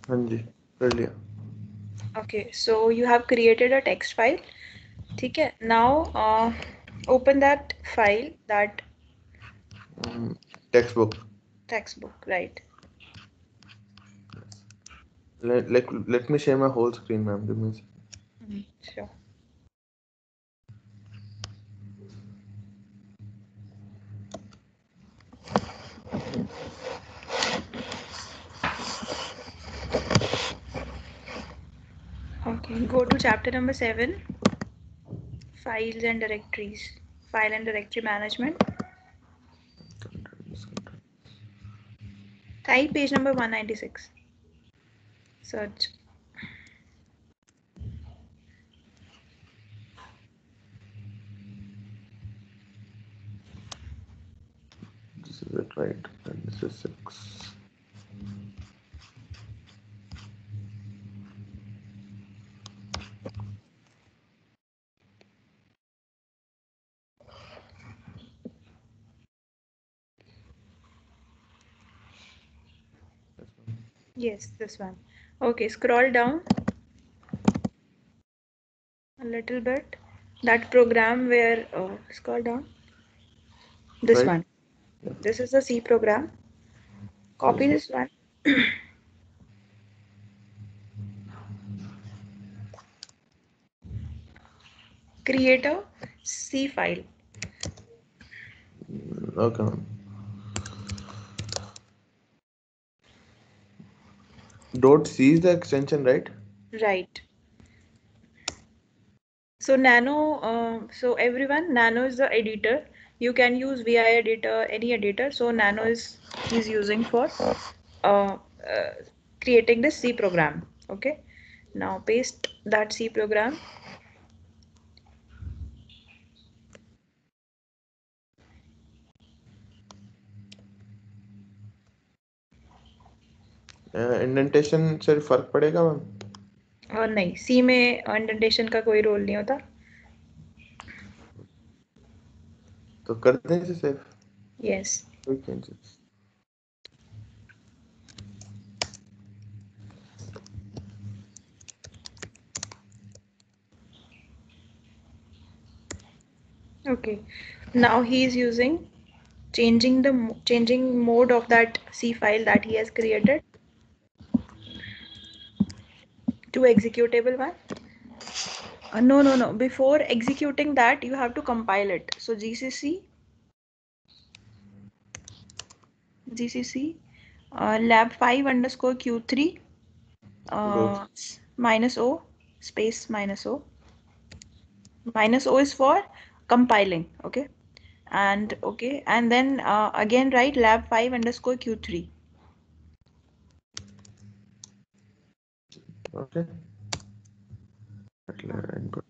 हाँ जी, कर लिया। Okay, so you have created a text file. ठीक है, now open that file, that text book. textbook, right? Let me share my whole screen, ma'am. Give me a second. Sure. Okay, go to chapter number 7, files and directories, file and directory management. Type page number 196. Search. This is it, right? And this is 6. Yes, this one. Okay, scroll down a little bit. That program where, scroll down. This Right? one. This is a C program. Copy this one. Create a C file. Okay, ma'am. .c is the extension, right? Right. So Nano, so everyone, Nano is the editor. You can use VI editor, any editor. So Nano is he's using for uh, uh, creating this C program. Okay. Now paste that C program. Indentation से फर्क पड़ेगा, ma'am? और नहीं, सी में indentation का कोई role नहीं होता. तो कर दें इसे सेव? Yes. कोई changes? Okay. Now he is using changing mode of that C file that he has created to executable one. No. Before executing that, you have to compile it. So GCC lab5 underscore q3 Go. minus o space minus o. Minus o is for compiling. Okay. And then again write lab5 underscore q3. Okay. Input.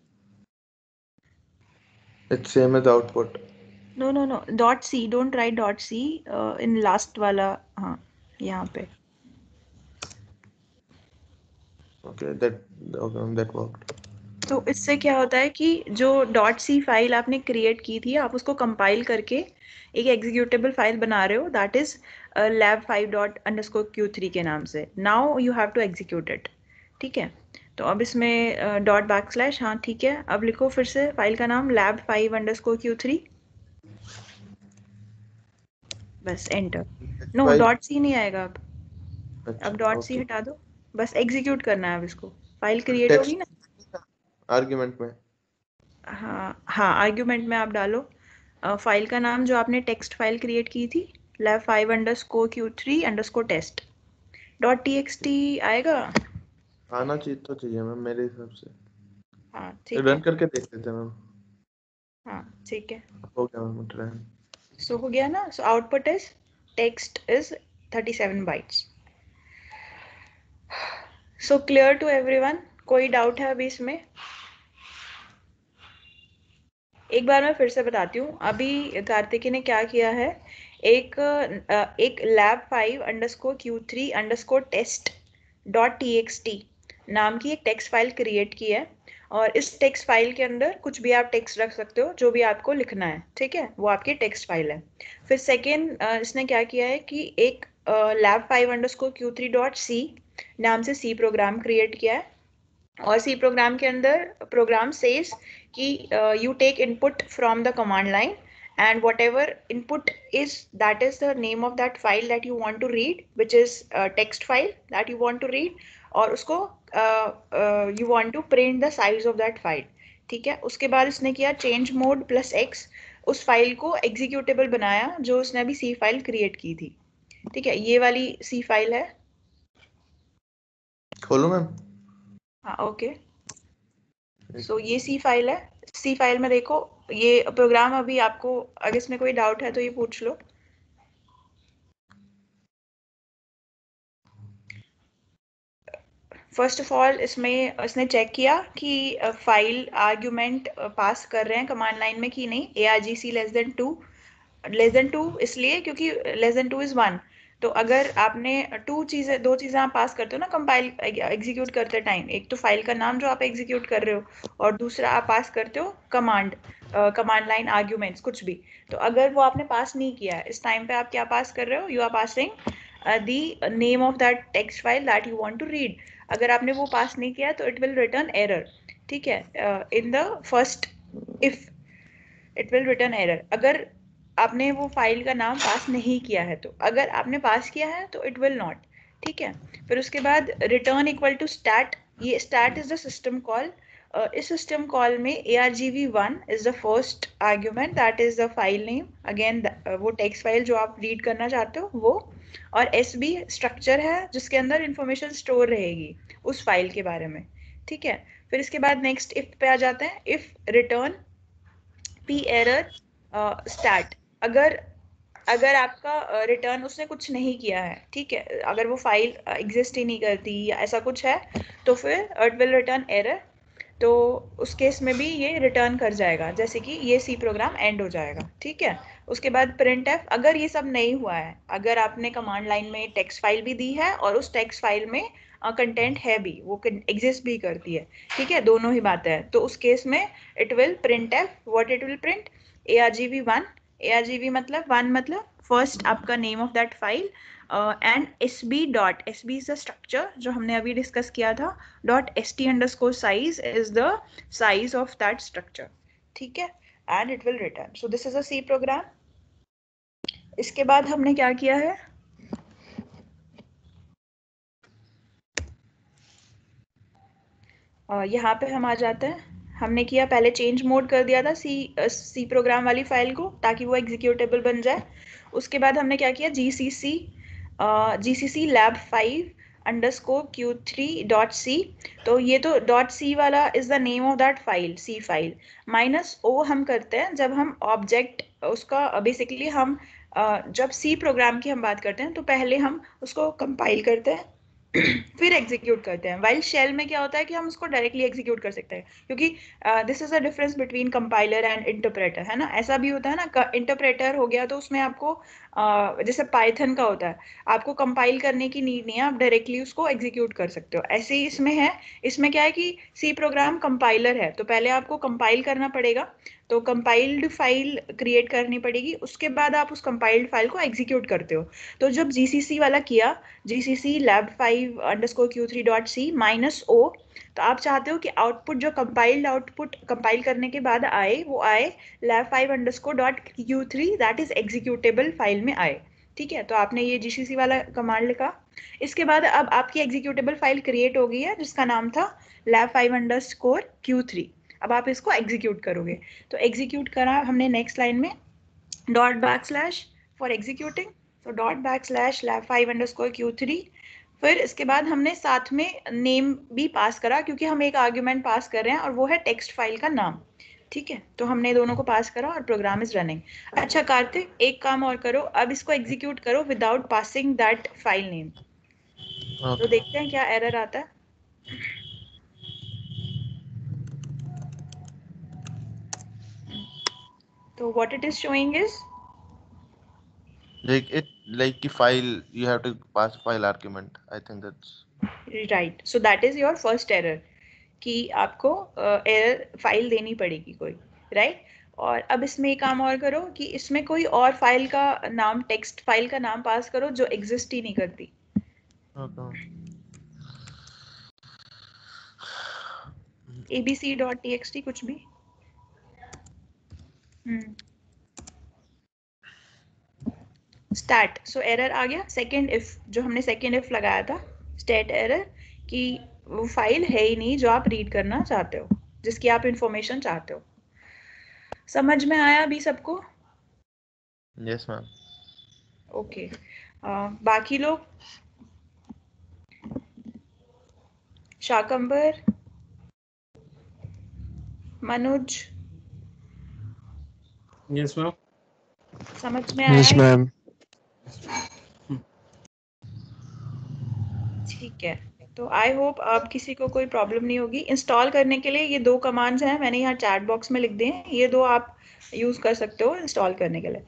It's same as output. No. Dot c. Don't write dot c in last वाला. हाँ, यहाँ पे. Okay, that worked. तो इससे क्या होता है कि जो डॉट सी फाइल आपने क्रिएट की थी, आप उसको कंपाइल करके एक एग्जीक्यूटेबल फाइल बना रहे हो, that is lab5 dot underscore q3 के नाम से. Now you have to execute it. ठीक है. तो अब इसमें डॉट बैक स्लैश, हाँ ठीक है. अब लिखो फिर से फाइल का नाम lab5 अंडरस्कोर q3. बस enter. No, Why? Dot C नहीं आएगा अब. अब अच्छा, डॉट सी ओके। हटा दो. बस एग्जीक्यूट करना है अब इसको. फाइल क्रिएट होगी ना. टेक्स्ट आर्ग्यूमेंट में। हाँ, आर्ग्यूमेंट में आप डालो फाइल का नाम जो आपने टेक्स्ट फाइल क्रिएट की थी, lab5 underscore q3 underscore test dot txt आएगा. आना चाहिए तो चाहिए मैम, मेरे हिसाब से। हाँ ठीक रन है. करके देख लेते हैं मैम। हाँ ठीक है. हो गया मैम रन। सो हो गया ना. So output is text is 37 bytes. So clear to everyone. कोई डाउट है अभी इसमें? एक बार मैं फिर से बताती हूँ. अभी कार्तिकी ने क्या किया है, एक lab5 underscore q3 underscore test dot txt नाम की एक टेक्स्ट फाइल क्रिएट की है. और इस टेक्स्ट फाइल के अंदर कुछ भी आप टेक्स्ट रख सकते हो, जो भी आपको लिखना है. ठीक है, वो आपकी टेक्स्ट फाइल है. फिर सेकेंड इसने क्या किया है कि एक lab5 underscore q3 dot c नाम से सी प्रोग्राम क्रिएट किया है, और सी प्रोग्राम के अंदर प्रोग्राम सेज कि you take input from the command line and whatever input is, that is the name of that file that you want to read, which is a text file that you want to read, और उसको you want to print the size of that file. ठीक है, उसके बाद इसने किया change mode plus x, उस file को एग्जीक्यूटेबल बनाया जो उसने अभी सी फाइल क्रिएट की थी. ठीक है, ये वाली सी फाइल है. खोलो मैम. हाँ, ओके. सो ये सी फाइल है. सी फाइल में देखो ये प्रोग्राम, अभी आपको अगर इसमें कोई डाउट है तो ये पूछ लो. फर्स्ट ऑफ ऑल इसमें इसने चेक किया कि फाइल आर्ग्यूमेंट पास कर रहे हैं कमांड लाइन में कि नहीं. ARGC लेस देन टू इसलिए क्योंकि लेस देन टू इज 1. तो अगर आपने दो चीज़ें आप पास करते हो ना कंपाइल एग्जीक्यूट करते टाइम, एक तो फाइल का नाम जो आप एग्जीक्यूट कर रहे हो, और दूसरा आप पास करते हो कमांड लाइन आर्ग्यूमेंट्स कुछ भी. तो अगर वो आपने पास नहीं किया है, इस टाइम पे आप क्या पास कर रहे हो? You are passing the name of that text file that you want to read. अगर आपने वो पास नहीं किया तो इट विल रिटर्न एरर. ठीक है, in the first if it will return error. अगर आपने वो फाइल का नाम पास नहीं किया है, तो अगर आपने पास किया है तो इट विल नॉट. ठीक है, फिर उसके बाद रिटर्न इक्वल टू स्टैट. ये stat is the system call. इस सिस्टम कॉल में argv1 is the first argument, that is the file name. Again वो टेक्स्ट फाइल जो आप रीड करना चाहते हो वो, और SB स्ट्रक्चर है जिसके अंदर इंफॉर्मेशन स्टोर रहेगी उस फाइल के बारे में. ठीक है, फिर इसके बाद नेक्स्ट इफ पे आ जाते हैं. If return p error stat. अगर आपका रिटर्न उसने कुछ नहीं किया है, ठीक है, अगर वो फाइल एग्जिस्ट ही नहीं करती या ऐसा कुछ है, तो फिर इट विल रिटर्न एरर. तो उस केस में भी ये रिटर्न कर जाएगा, जैसे कि ये सी प्रोग्राम एंड हो जाएगा. ठीक है, उसके बाद प्रिंट एफ. अगर ये सब नहीं हुआ है, अगर आपने कमांड लाइन में टेक्स्ट फाइल भी दी है और उस टेक्स्ट फाइल में कंटेंट है भी, वो एग्जिस्ट भी करती है, ठीक है, दोनों ही बातें हैं, तो उस केस में it will print F. What it will print? argv1. argv मतलब 1 मतलब फर्स्ट आपका name of that file, and sb dot, sb is the structure जो हमने अभी डिस्कस किया था, dot st underscore size is the size of that structure. ठीक है, and it will return. So this is a C program. इसके बाद हमने क्या किया है? यहाँ पे हम आ जाते हैं. हमने किया, पहले चेंज मोड कर दिया था सी प्रोग्राम वाली फाइल को ताकि वो एग्जीक्यूटेबल बन जाए. उसके बाद हमने क्या किया? GCC lab5 underscore q3.c. तो ये तो .c वाला is the name of that file, C file. -o हम करते हैं जब हम ऑब्जेक्ट उसका बेसिकली हम जब सी प्रोग्राम की हम बात करते हैं तो पहले हम उसको कंपाइल करते हैं फिर एग्जीक्यूट करते हैं. वाइल शेल में क्या होता है कि हम उसको डायरेक्टली एग्जीक्यूट कर सकते हैं, क्योंकि this is a difference between compiler and interpreter, है ना. ऐसा भी होता है ना, इंटरप्रेटर हो गया तो उसमें आपको जैसे पाइथन का होता है, आपको कंपाइल करने की नीड नहीं है, आप डायरेक्टली उसको एग्जीक्यूट कर सकते हो. ऐसे ही इसमें है. इसमें क्या है कि सी प्रोग्राम कंपाइलर है, तो पहले आपको कंपाइल करना पड़ेगा, तो कंपाइल्ड फाइल क्रिएट करनी पड़ेगी, उसके बाद आप उस कंपाइल्ड फाइल को एग्जीक्यूट करते हो. तो जब GCC वाला किया, GCC lab5 underscore q3.c -o, तो आप चाहते हो कि आउटपुट जो कंपाइल्ड आउटपुट कंपाइल करने के बाद आए वो आए lab5 underscore .q3, that is executable file में आए. ठीक है, तो आपने ये GCC वाला कमांड लिखा. इसके बाद अब आपकी एग्जीक्यूटेबल फाइल क्रिएट हो गई है जिसका नाम था lab5 अंडरस्कोर q3. अब आप इसको एग्जीक्यूट करोगे, तो एग्जीक्यूट करा हमने नेक्स्ट लाइन में ./ फॉर एग्जीक्यूटिंग, तो ./ lab5 अंडरस्कोर q3. फिर इसके बाद हमने साथ में नेम भी पास करा, क्योंकि हम एक आर्ग्यूमेंट पास कर रहे हैं और वो है टेक्स्ट फाइल का नाम. ठीक है, तो हमने दोनों को पास करा और प्रोग्राम इज रनिंग. अच्छा कार्तिक, एक काम और करो, अब इसको एग्जीक्यूट करो without passing that file name. तो देखते हैं क्या एरर आता है. So what it is showing is like the file you have to pass file argument. I think that's right. So that is your first error कि आपको error file देनी पड़ेगी कोई, राइट. और अब इसमें एक काम और करो कि इसमें कोई और फाइल का नाम, टेक्स्ट फाइल का नाम पास करो जो एग्जिस्ट ही नहीं करती. abc.txt कुछ भी। स्टार्ट, सो एरर आ गया सेकेंड इफ, जो हमने सेकेंड इफ लगाया था, स्टेट एरर, कि वो फाइल है ही नहीं जो आप रीड करना चाहते हो, जिसकी आप इंफॉर्मेशन चाहते हो। समझ में आया अभी सबको? Yes ma'am. ओके, बाकी लोग, शाकंबर, मनोज, यस मैम। समझ में आया? Yes ma'am. ठीक है, तो आई होप अब किसी को कोई प्रॉब्लम नहीं होगी। इंस्टॉल करने के लिए ये 2 कमांड्स हैं, मैंने यहाँ चैट बॉक्स में लिख दिए हैं, ये 2 आप यूज़ कर सकते हो इंस्टॉल करने के लिए।